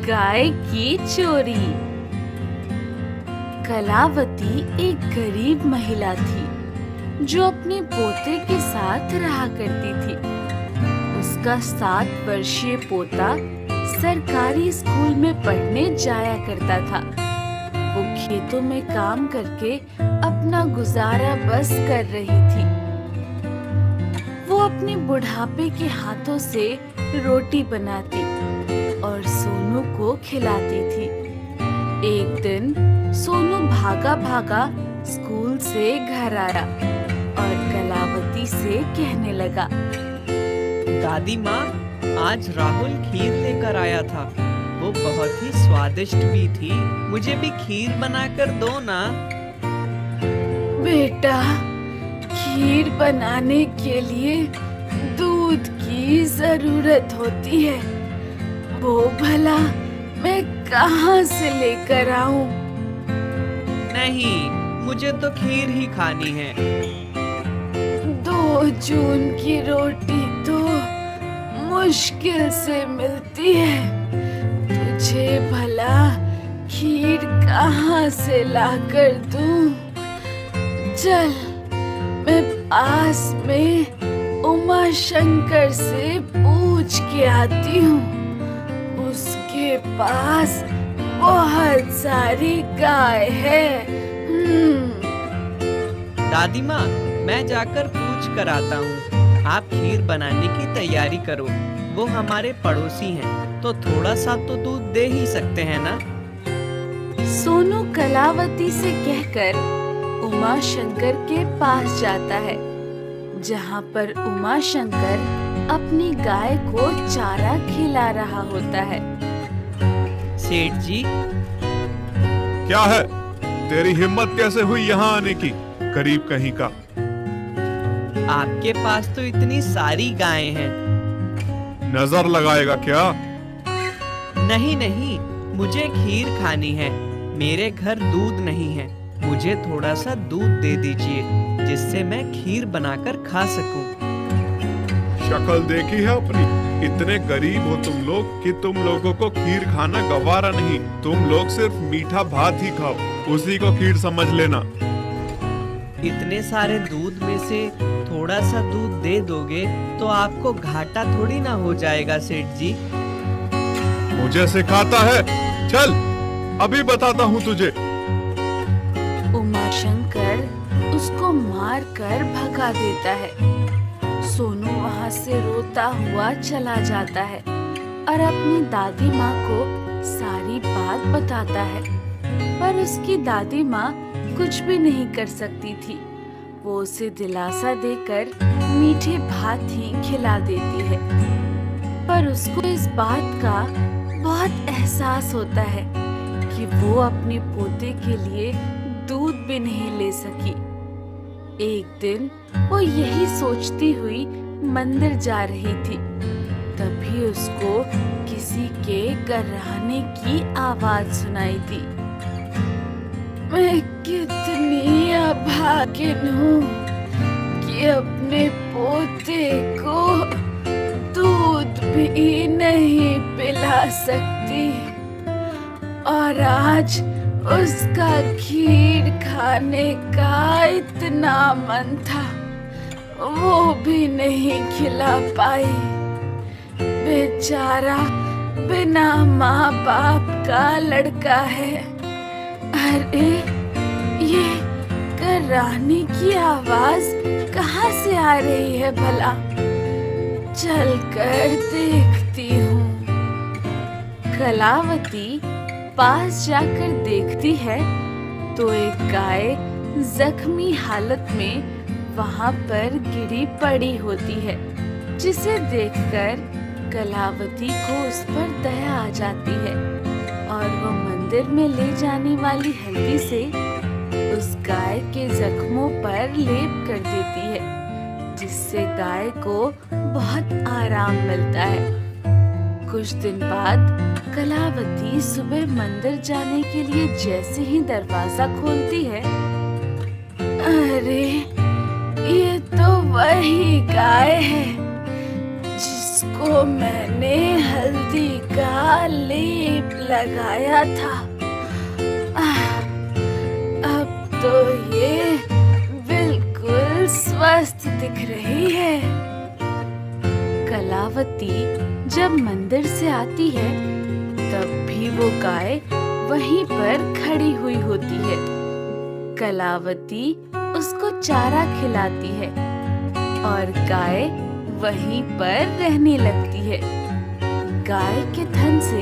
गाय की चोरी। कलावती एक गरीब महिला थी जो अपने पोते के साथ रहा करती थी। उसका 7 वर्षीय पोता सरकारी स्कूल में पढ़ने जाया करता था। वो खेतों में काम करके अपना गुजारा बस कर रही थी। वो अपने बुढ़ापे के हाथों से रोटी बनाती और सोनू को खिलाती थी। एक दिन सोनू भागा भागा स्कूल से घर आया और कलावती से कहने लगा, दादी माँ, आज राहुल खीर लेकर आया था। वो बहुत ही स्वादिष्ट भी थी। मुझे भी खीर बनाकर दो ना। बेटा, खीर बनाने के लिए दूध की जरूरत होती है। वो भला मैं कहाँ से लेकर आऊं? नहीं, मुझे तो खीर ही खानी है। 2 जून की रोटी तो मुश्किल से मिलती है। तुझे भला खीर कहाँ से लाकर दूं? चल, मैं पास में उमा शंकर से पूछ के आती हूँ। उसके पास बहुत सारी गाय है। दादी माँ, मैं जाकर पूछ कर आता हूँ। आप खीर बनाने की तैयारी करो। वो हमारे पड़ोसी हैं, तो थोड़ा सा तो दूध दे ही सकते हैं ना। सोनू कलावती से कहकर उमा शंकर के पास जाता है, जहाँ पर उमा शंकर अपनी गाय को चारा खिला रहा होता है। सेठ जी, क्या है? तेरी हिम्मत कैसे हुई यहाँ आने की, गरीब कहीं का? आपके पास तो इतनी सारी गायें हैं। नजर लगाएगा क्या? नहीं नहीं, मुझे खीर खानी है। मेरे घर दूध नहीं है। मुझे थोड़ा सा दूध दे दीजिए, जिससे मैं खीर बनाकर खा सकूं। शक्ल देखी है अपनी? इतने गरीब हो तुम लोग कि तुम लोगों को खीर खाना गवारा नहीं। तुम लोग सिर्फ मीठा भात ही खाओ, उसी को खीर समझ लेना। इतने सारे दूध में से थोड़ा सा दूध दे दोगे तो आपको घाटा थोड़ी ना हो जाएगा सेठ जी। मुझे सिखाता है? चल, अभी बताता हूँ तुझे। उमा शंकर उसको मार कर भगा देता है। सोनू वहाँ से रोता हुआ चला जाता है और अपनी दादी माँ को सारी बात बताता है, पर उसकी दादी माँ कुछ भी नहीं कर सकती थी। वो उसे दिलासा देकर मीठे भात ही खिला देती है, पर उसको इस बात का बहुत एहसास होता है कि वो अपने पोते के लिए दूध भी नहीं ले सकी। एक दिन वो यही सोचती हुई मंदिर जा रही थी, तभी उसको किसी के गर्राने की आवाज सुनाई दी। मैं कितनी अभागिन हूँ कि अपने पोते को दूध भी नहीं पिला सकती, और आज उसका खीर खाने का इतना मन था, वो भी नहीं खिला पाई। बेचारा बिना माँ बाप का लड़का है। अरे, ये गर्राने की आवाज कहाँ से आ रही है भला? चल कर देखती हूँ। कलावती पास जाकर देखती है तो एक गाय जख्मी हालत में वहाँ पर गिरी पड़ी होती है, जिसे देखकर कलावती को उस पर दया आ जाती है और वो मंदिर में ले जाने वाली हल्दी से उस गाय के जख्मों पर लेप कर देती है, जिससे गाय को बहुत आराम मिलता है। कुछ दिन बाद कलावती सुबह मंदिर जाने के लिए जैसे ही दरवाजा खोलती है, अरे, ये तो वही गाय है उसको मैंने हल्दी का लेप लगाया था। अब तो ये बिल्कुल स्वस्थ दिख रही है। कलावती जब मंदिर से आती है तब भी वो गाय वहीं पर खड़ी हुई होती है। कलावती उसको चारा खिलाती है और गाय वहीं पर रहने लगती है। गाय के थन से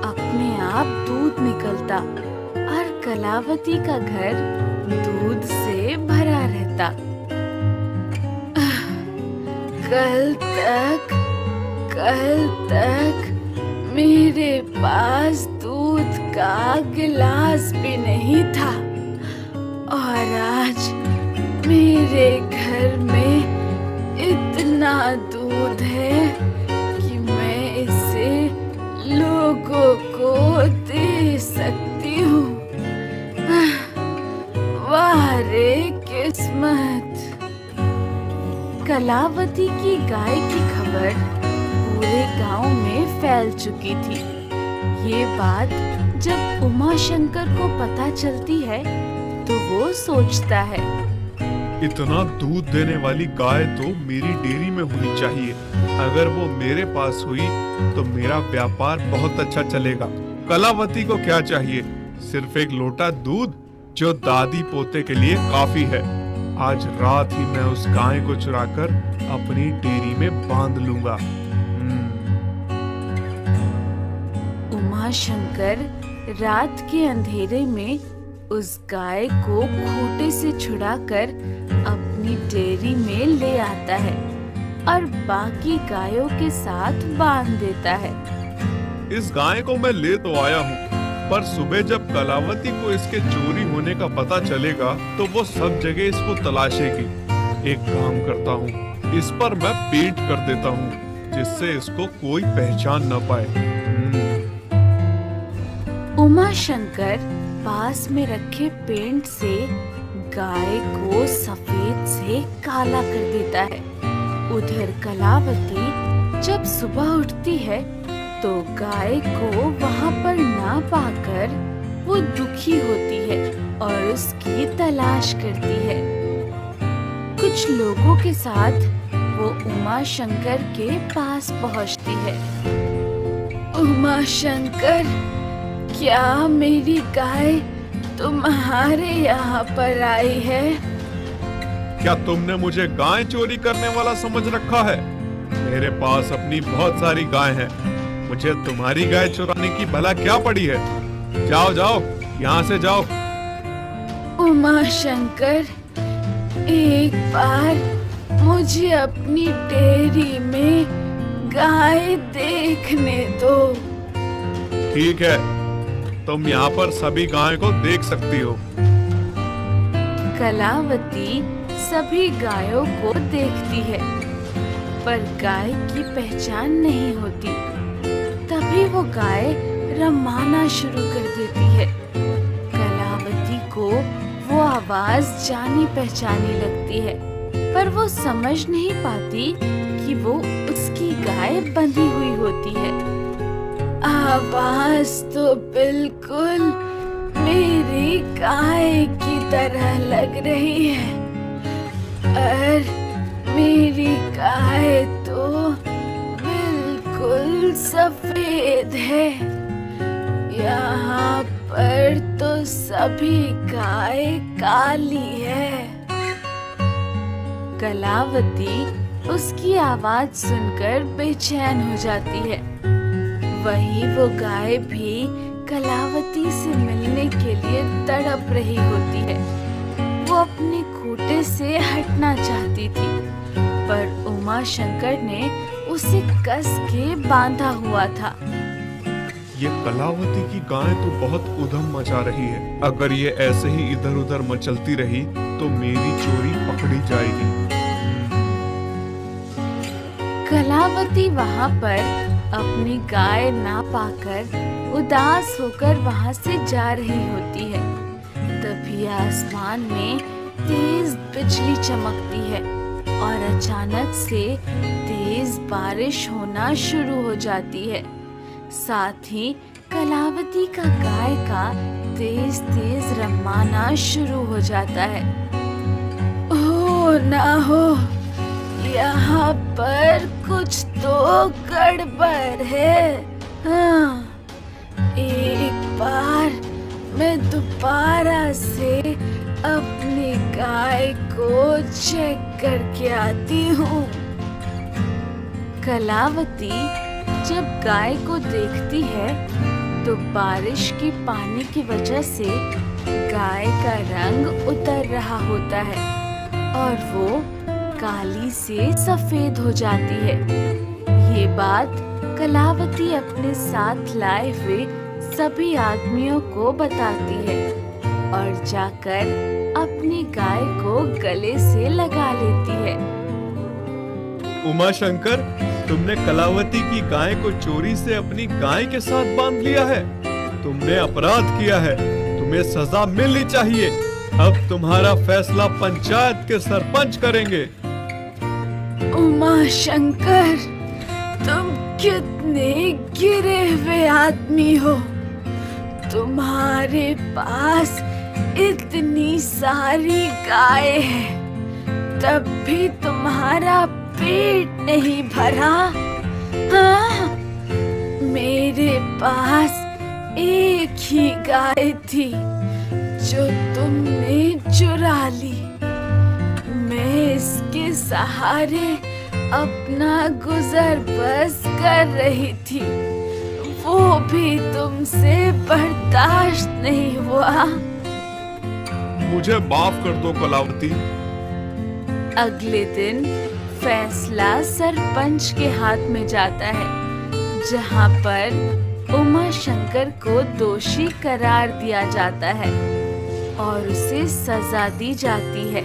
अपने आप दूध निकलता और कलावती का घर दूध से भरा रहता। कल तक मेरे पास दूध का गिलास भी नहीं था और आज मेरे घर में इतना दूध है कि मैं इसे लोगों को दे सकती हूँ। वाह रे किस्मत। कलावती की गाय की खबर पूरे गांव में फैल चुकी थी। ये बात जब उमा शंकर को पता चलती है तो वो सोचता है, इतना दूध देने वाली गाय तो मेरी डेयरी में होनी चाहिए। अगर वो मेरे पास हुई तो मेरा व्यापार बहुत अच्छा चलेगा। कलावती को क्या चाहिए? सिर्फ एक लोटा दूध जो दादी पोते के लिए काफी है। आज रात ही मैं उस गाय को चुराकर अपनी डेयरी में बांध लूंगा। उमा शंकर रात के अंधेरे में उस गाय को खूंटे से छुड़ाकर अपनी डेयरी में ले आता है और बाकी गायों के साथ बांध देता है। इस गाय को मैं ले तो आया हूँ, पर सुबह जब कलावती को इसके चोरी होने का पता चलेगा तो वो सब जगह इसको तलाशेगी। एक काम करता हूँ, इस पर मैं पेंट कर देता हूँ जिससे इसको कोई पहचान न पाए। उमा शंकर पास में रखे पेंट से गाय को सफेद से काला कर देता है। उधर कलावती जब सुबह उठती है तो गाय को वहाँ पर ना पाकर वो दुखी होती है और उसकी तलाश करती है। कुछ लोगों के साथ वो उमा शंकर के पास पहुँचती है। उमा शंकर, क्या मेरी गाय तुम्हारे यहाँ पर आई है? क्या तुमने मुझे गाय चोरी करने वाला समझ रखा है? मेरे पास अपनी बहुत सारी गाय हैं। मुझे तुम्हारी गाय चुराने की भला क्या पड़ी है? जाओ जाओ, यहाँ से जाओ। उमा शंकर, एक बार मुझे अपनी डेयरी में गाय देखने दो। ठीक है, तुम यहाँ पर सभी गाय को देख सकती हो। कलावती सभी गायों को देखती है पर गाय की पहचान नहीं होती। तभी वो गाय रमाना शुरू कर देती है। कलावती को वो आवाज जानी पहचानी लगती है पर वो समझ नहीं पाती कि वो उसकी गाय बंधी हुई होती है। आवाज तो बिल्कुल मेरी गाय की तरह लग रही है और मेरी गाय तो बिल्कुल सफेद है। यहाँ पर तो सभी गाय काली है। कलावती उसकी आवाज सुनकर बेचैन हो जाती है। वही वो गाय भी कलावती से मिलने के लिए तड़प रही होती है। वो अपने खूंटे से हटना चाहती थी पर उमा शंकर ने उसे कस के बांधा हुआ था। ये कलावती की गाय तो बहुत उधम मचा रही है। अगर ये ऐसे ही इधर उधर मचलती रही तो मेरी चोरी पकड़ी जाएगी। कलावती वहाँ पर अपनी गाय ना पाकर उदास होकर वहाँ से जा रही होती है। तभी आसमान में तेज बिजली चमकती है और अचानक से तेज तेज बारिश होना शुरू हो जाती है। साथ ही कलावती का गाय का तेज तेज रमाना शुरू हो जाता है। हो ना हो, यहाँ पर कुछ तो गड़बड़ है। हाँ, एक बार मैं दोबारा से अपनी गाय को चेक करके आती हूँ। कलावती जब गाय को देखती है तो बारिश की पानी की वजह से गाय का रंग उतर रहा होता है और वो काली से सफेद हो जाती है। ये बात कलावती अपने साथ लाए हुए सभी आदमियों को बताती है और जाकर अपनी गाय को गले से लगा लेती है। उमा शंकर, तुमने कलावती की गाय को चोरी से अपनी गाय के साथ बांध लिया है। तुमने अपराध किया है, तुम्हें सजा मिलनी चाहिए। अब तुम्हारा फैसला पंचायत के सरपंच करेंगे। उमा शंकर, तुम कितने गिरे हुए आदमी हो। तुम्हारे पास इतनी सारी गाय है, तब भी तुम्हारा पेट नहीं भरा। हाँ, मेरे पास एक ही गाय थी जो तुमने चुरा ली। मैं इसके सहारे अपना गुजर बस कर रही थी, वो भी तुमसे बर्दाश्त नहीं हुआ। मुझे माफ कर दो कलावती। अगले दिन फैसला सरपंच के हाथ में जाता है, जहाँ पर उमा शंकर को दोषी करार दिया जाता है और उसे सजा दी जाती है।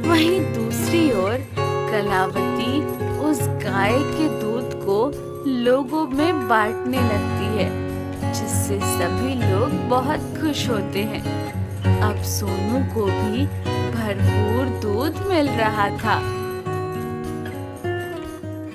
वहीं दूसरी ओर कलावती उस गाय के दूध को लोगों में बांटने लगती है, जिससे सभी लोग बहुत खुश होते हैं। अब सोनू को भी भरपूर दूध मिल रहा था।